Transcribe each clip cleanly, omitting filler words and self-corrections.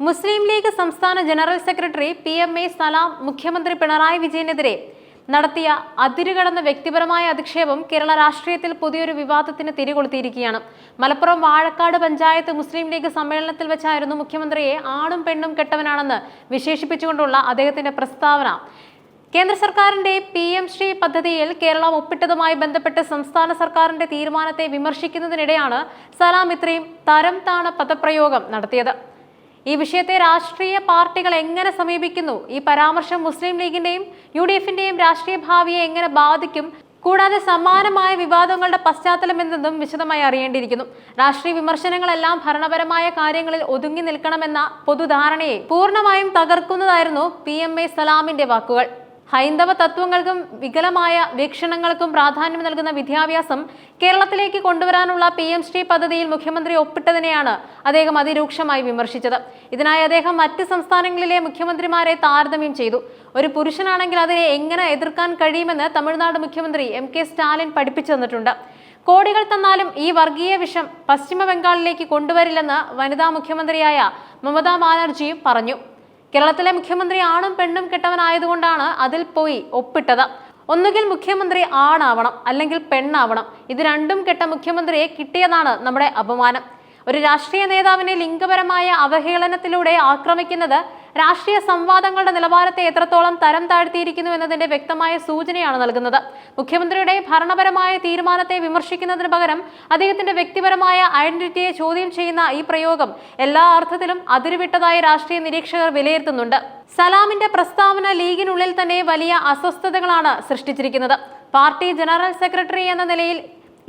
മുസ്ലിം league സംസ്ഥാന general secretary PMA സലാം മുഖ്യമന്ത്രി പിണറായി വിജയനെതിരെ നടത്തിയ അതിരുകടന്ന വ്യക്തിപരമായ അധിക്ഷേപം കേരള രാഷ്ട്രീയത്തിൽ പുതിയൊരു വിവാദത്തിന് തിരികൊളുത്തിയിരിക്കുകയാണ്. മലപ്പുറം വാഴക്കാട് പഞ്ചായത്ത് മുസ്ലിം ലീഗ് സമ്മേളനത്തിൽ വെച്ചായിരുന്നു മുഖ്യമന്ത്രിയെ ആണും പെണ്ണും കെട്ടവനാണെന്ന് വിശേഷിപ്പിച്ചുകൊണ്ടുള്ള അദ്ദേഹത്തിന്റെ പ്രസ്താവന. കേന്ദ്ര സർക്കാരിന്റെ PM ശ്രീ പദ്ധതിയിൽ കേരളം ഒപ്പിട്ടതുമായി ബന്ധപ്പെട്ട് സംസ്ഥാന സർക്കാരിന്റെ തീരുമാനത്തെ വിമർശിക്കുന്നതിനിടെയാണ് സലാം ഇത്രയും തരം താണ പദപ്രയോഗം നടത്തിയത്. ഈ വിഷയത്തെ രാഷ്ട്രീയ പാർട്ടികൾ എങ്ങനെ സമീപിക്കുന്നു, ഈ പരാമർശം മുസ്ലിം ലീഗിന്റെയും UDFന്റെയും രാഷ്ട്രീയ ഭാവിയെ എങ്ങനെ ബാധിക്കും, കൂടാതെ സമാനമായ വിവാദങ്ങളുടെ പശ്ചാത്തലം എന്തെന്നും വിശദമായി അറിയേണ്ടിയിരിക്കുന്നു. രാഷ്ട്രീയ വിമർശനങ്ങളെല്ലാം ഭരണപരമായ കാര്യങ്ങളിൽ ഒതുങ്ങി നിൽക്കണമെന്ന പൊതുധാരണയെ പൂർണ്ണമായും തകർക്കുന്നതായിരുന്നു PMA സലാമിന്റെ വാക്കുകൾ. ഹൈന്ദവ തത്വങ്ങൾക്കും വികലമായ വീക്ഷണങ്ങൾക്കും പ്രാധാന്യം നൽകുന്ന വിദ്യാഭ്യാസം കേരളത്തിലേക്ക് കൊണ്ടുവരാനുള്ള PM ശ്രീ പദ്ധതിയിൽ മുഖ്യമന്ത്രി ഒപ്പിട്ടതിനെയാണ് അദ്ദേഹം അതിരൂക്ഷമായി വിമർശിച്ചത്. ഇതിനായി അദ്ദേഹം മറ്റ് സംസ്ഥാനങ്ങളിലെ മുഖ്യമന്ത്രിമാരെ താരതമ്യം ചെയ്തു. ഒരു പുരുഷനാണെങ്കിൽ അതിനെ എങ്ങനെ എതിർക്കാൻ കഴിയുമെന്ന് തമിഴ്നാട് മുഖ്യമന്ത്രി MK സ്റ്റാലിൻ പഠിപ്പിച്ചു തന്നിട്ടുണ്ട്. കോടികൾ തന്നാലും ഈ വർഗീയ വിഷം പശ്ചിമ ബംഗാളിലേക്ക് കൊണ്ടുവരില്ലെന്ന് വനിതാ മുഖ്യമന്ത്രിയായ മമതാ ബാനർജിയും പറഞ്ഞു. കേരളത്തിലെ മുഖ്യമന്ത്രി ആണും പെണ്ണും കെട്ടവനായതുകൊണ്ടാണ് അതിൽ പോയി ഒപ്പിട്ടത്. ഒന്നുകിൽ മുഖ്യമന്ത്രി ആണാവണം, അല്ലെങ്കിൽ പെണ്ണാവണം. ഇത് രണ്ടും കെട്ട മുഖ്യമന്ത്രിയെ കിട്ടിയതാണ് നമ്മുടെ അപമാനം. ഒരു രാഷ്ട്രീയ നേതാവിനെ ലിംഗപരമായ അവഹേളനത്തിലൂടെ ആക്രമിക്കുന്നത് രാഷ്ട്രീയ സംവാദങ്ങളുടെ നിലവാരത്തെ എത്രത്തോളം തരം താഴ്ത്തിയിരിക്കുന്നു എന്നതിന്റെ വ്യക്തമായ സൂചനയാണ് നൽകുന്നത്. മുഖ്യമന്ത്രിയുടെ ഭരണപരമായ തീരുമാനത്തെ വിമർശിക്കുന്നതിന് പകരം അദ്ദേഹത്തിന്റെ വ്യക്തിപരമായ ഐഡന്റിറ്റിയെ ചോദ്യം ചെയ്യുന്ന ഈ പ്രയോഗം എല്ലാ അർത്ഥത്തിലും അതിരുവിട്ടതായി രാഷ്ട്രീയ നിരീക്ഷകർ വിലയിരുത്തുന്നുണ്ട്. സലാമിന്റെ പ്രസ്താവന ലീഗിനുള്ളിൽ തന്നെ വലിയ അസ്വസ്ഥതകളാണ് സൃഷ്ടിച്ചിരിക്കുന്നത്. പാർട്ടി ജനറൽ സെക്രട്ടറി എന്ന നിലയിൽ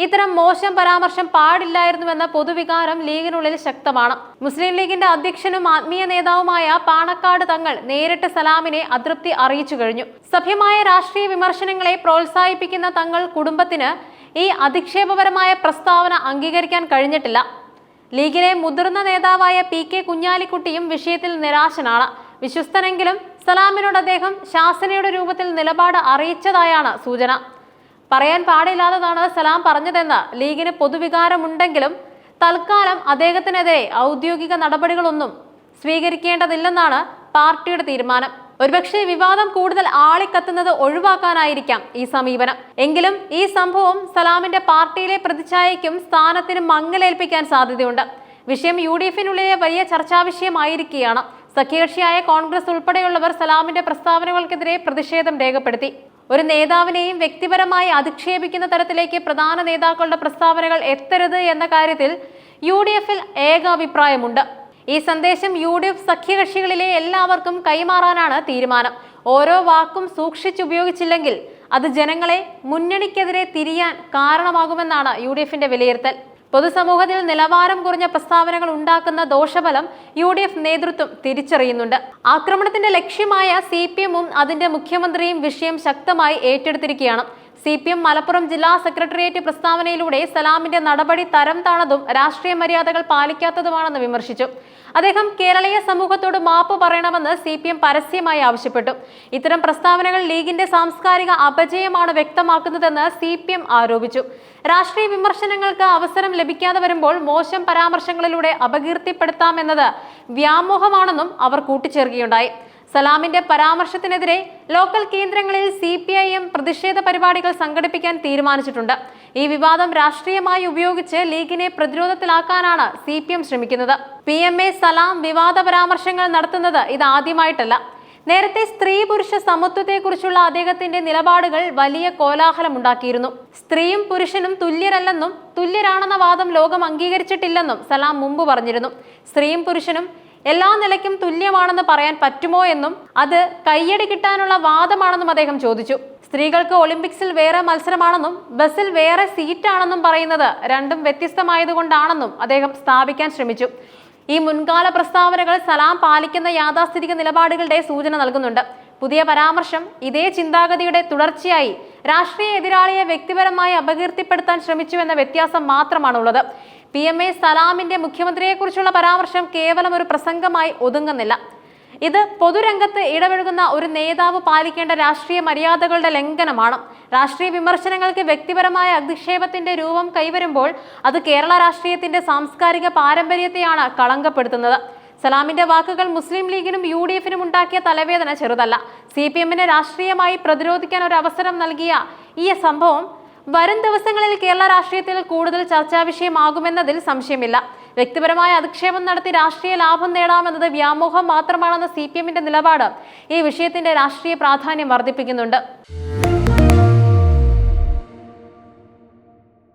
ഇത്തരം മോശം പരാമർശം പാടില്ലായിരുന്നുവെന്ന പൊതുവികാരം ലീഗിനുള്ളിൽ ശക്തമാണ്. മുസ്ലിം ലീഗിന്റെ അധ്യക്ഷനും ആത്മീയ നേതാവുമായ പാണക്കാട് തങ്ങൾ നേരിട്ട് സലാമിനെ അതൃപ്തി അറിയിച്ചു കഴിഞ്ഞു. സഭ്യമായ രാഷ്ട്രീയ വിമർശനങ്ങളെ പ്രോത്സാഹിപ്പിക്കുന്ന തങ്ങൾ കുടുംബത്തിന് ഈ അധിക്ഷേപപരമായ പ്രസ്താവന അംഗീകരിക്കാൻ കഴിഞ്ഞിട്ടില്ല. ലീഗിലെ മുതിർന്ന നേതാവായ PK കുഞ്ഞാലിക്കുട്ടിയും വിഷയത്തിൽ നിരാശനാണ്. വിശ്വസ്തനെങ്കിലും സലാമിനോട് അദ്ദേഹം ശാസനയുടെ രൂപത്തിൽ നിലപാട് അറിയിച്ചതായാണ് സൂചന. പറയാൻ പാടില്ലാത്തതാണ് സലാം പറഞ്ഞതെന്ന് ലീഗിന് പൊതുവികാരമുണ്ടെങ്കിലും തൽക്കാലം അദ്ദേഹത്തിനെതിരെ ഔദ്യോഗിക നടപടികളൊന്നും സ്വീകരിക്കേണ്ടതില്ലെന്നാണ് പാർട്ടിയുടെ തീരുമാനം. ഒരുപക്ഷെ വിവാദം കൂടുതൽ ആളിക്കത്തുന്നത് ഒഴിവാക്കാനായിരിക്കാം ഈ സമീപനം. എങ്കിലും ഈ സംഭവം സലാമിന്റെ പാർട്ടിയിലെ പ്രതിച്ഛായയ്ക്കും സ്ഥാനത്തിനും മങ്ങലേൽപ്പിക്കാൻ സാധ്യതയുണ്ട്. വിഷയം UDFനുള്ളിലെ വലിയ ചർച്ചാ വിഷയമായിരിക്കുകയാണ്. സഖ്യകക്ഷിയായ കോൺഗ്രസ് ഉൾപ്പെടെയുള്ളവർ സലാമിന്റെ പ്രസ്താവനകൾക്കെതിരെ പ്രതിഷേധം രേഖപ്പെടുത്തി. ഒരു നേതാവിനെയും വ്യക്തിപരമായി അധിക്ഷേപിക്കുന്ന തരത്തിലേക്ക് പ്രധാന നേതാക്കളുടെ പ്രസ്താവനകൾ എത്തരുത് എന്ന കാര്യത്തിൽ UDFൽ ഏകാഭിപ്രായമുണ്ട്. ഈ സന്ദേശം UDF സഖ്യകക്ഷികളിലെ എല്ലാവർക്കും കൈമാറാനാണ് തീരുമാനം. ഓരോ വാക്കും സൂക്ഷിച്ചുപയോഗിച്ചില്ലെങ്കിൽ അത് ജനങ്ങളെ മുന്നണിക്കെതിരെ തിരിയാൻ കാരണമാകുമെന്നാണ് UDFന്റെ വിലയിരുത്തൽ. പൊതുസമൂഹത്തിൽ നിലവാരം കുറഞ്ഞ പ്രസ്താവനകൾ ഉണ്ടാക്കുന്ന ദോഷഫലം UDF നേതൃത്വം തിരിച്ചറിയുന്നുണ്ട്. ആക്രമണത്തിന്റെ ലക്ഷ്യമായ CPMഉം അതിന്റെ മുഖ്യമന്ത്രിയും വിഷയം ശക്തമായി ഏറ്റെടുത്തിരിക്കുകയാണ്. CPM മലപ്പുറം ജില്ലാ സെക്രട്ടേറിയറ്റ് പ്രസ്താവനയിലൂടെ സലാമിന്റെ നടപടി തരം താണതും രാഷ്ട്രീയ മര്യാദകൾ പാലിക്കാത്തതുമാണെന്ന് വിമർശിച്ചു. അദ്ദേഹം കേരളീയ സമൂഹത്തോട് മാപ്പ് പറയണമെന്ന് CPM പരസ്യമായി ആവശ്യപ്പെട്ടു. ഇത്തരം പ്രസ്താവനകൾ ലീഗിന്റെ സാംസ്കാരിക അപജയമാണ് വ്യക്തമാക്കുന്നതെന്ന് CPM ആരോപിച്ചു. രാഷ്ട്രീയ വിമർശനങ്ങൾക്ക് അവസരം ലഭിക്കാതെ വരുമ്പോൾ മോശം പരാമർശങ്ങളിലൂടെ അപകീർത്തിപ്പെടുത്താമെന്നത് വ്യാമോഹമാണെന്നും അവർ കൂട്ടിച്ചേർക്കുകയുണ്ടായി. സലാമിന്റെ പരാമർശത്തിനെതിരെ ലോക്കൽ കേന്ദ്രങ്ങളിൽ CPIM പ്രതിഷേധ പരിപാടികൾ സംഘടിപ്പിക്കാൻ തീരുമാനിച്ചിട്ടുണ്ട്. ഈ വിവാദം രാഷ്ട്രീയമായി ഉപയോഗിച്ച് ലീഗിനെ പ്രതിരോധത്തിലാക്കാനാണ് CPM ശ്രമിക്കുന്നത്. PMA സലാം വിവാദ പരാമർശങ്ങൾ നടത്തുന്നത് ഇതാദ്യമായിട്ടല്ല. നേരത്തെ സ്ത്രീ പുരുഷ സമത്വത്തെക്കുറിച്ചുള്ള അദ്ദേഹത്തിന്റെ നിലപാടുകൾ വലിയ കോലാഹലമുണ്ടാക്കിയിരുന്നു. സ്ത്രീയും പുരുഷനും തുല്യരല്ലെന്നും തുല്യരാണെന്ന വാദം ലോകം അംഗീകരിച്ചിട്ടില്ലെന്നും സലാം മുമ്പ് പറഞ്ഞിരുന്നു. സ്ത്രീയും പുരുഷനും എല്ലാ നിലയ്ക്കും തുല്യമാണെന്ന് പറയാൻ പറ്റുമോ എന്നും അത് കയ്യടി കിട്ടാനുള്ള വാദമാണെന്നും അദ്ദേഹം ചോദിച്ചു. സ്ത്രീകൾക്ക് ഒളിമ്പിക്സിൽ വേറെ മത്സരമാണെന്നും ബസ്സിൽ വേറെ സീറ്റാണെന്നും പറയുന്നത് രണ്ടും വ്യത്യസ്തമായതുകൊണ്ടാണെന്നും അദ്ദേഹം സ്ഥാപിക്കാൻ ശ്രമിച്ചു. ഈ മുൻകാല പ്രസ്താവനകൾ സലാം പാലിക്കുന്ന യാഥാസ്ഥിതിക നിലപാടുകളുടെ സൂചന നൽകുന്നുണ്ട്. പുതിയ പരാമർശം ഇതേ ചിന്താഗതിയുടെ തുടർച്ചയായി രാഷ്ട്രീയ എതിരാളിയെ വ്യക്തിപരമായി അപകീർത്തിപ്പെടുത്താൻ ശ്രമിച്ചുവെന്ന വ്യത്യാസം മാത്രമാണുള്ളത്. PMA സലാമിന്റെ മുഖ്യമന്ത്രിയെക്കുറിച്ചുള്ള പരാമർശം കേവലം ഒരു പ്രസംഗമായി ഒതുങ്ങുന്നില്ല. ഇത് പൊതുരംഗത്ത് ഇടപഴകുന്ന ഒരു നേതാവ് പാലിക്കേണ്ട രാഷ്ട്രീയ മര്യാദകളുടെ ലംഘനമാണ്. രാഷ്ട്രീയ വിമർശനങ്ങൾക്ക് വ്യക്തിപരമായ അധിക്ഷേപത്തിന്റെ രൂപം കൈവരുമ്പോൾ അത് കേരള രാഷ്ട്രീയത്തിന്റെ സാംസ്കാരിക പാരമ്പര്യത്തെയാണ് കളങ്കപ്പെടുത്തുന്നത്. സലാമിന്റെ വാക്കുകൾ മുസ്ലിം ലീഗിനും UDF-നും ഉണ്ടാക്കിയ തലവേദന ചെറുതല്ല. CPM-നെ രാഷ്ട്രീയമായി പ്രതിരോധിക്കാൻ ഒരു അവസരം നൽകിയ ഈ സംഭവം വരും ദിവസങ്ങളിൽ കേരള രാഷ്ട്രീയത്തിൽ കൂടുതൽ ചർച്ചാ വിഷയമാകുമെന്നതിൽ സംശയമില്ല. വ്യക്തിപരമായ അധിക്ഷേപം നടത്തി രാഷ്ട്രീയ ലാഭം നേടാമെന്നത് വ്യാമോഹം മാത്രമാണെന്ന CPM-ന്റെ നിലപാട് ഈ വിഷയത്തിന്റെ രാഷ്ട്രീയ പ്രാധാന്യം വർദ്ധിപ്പിക്കുന്നുണ്ട്.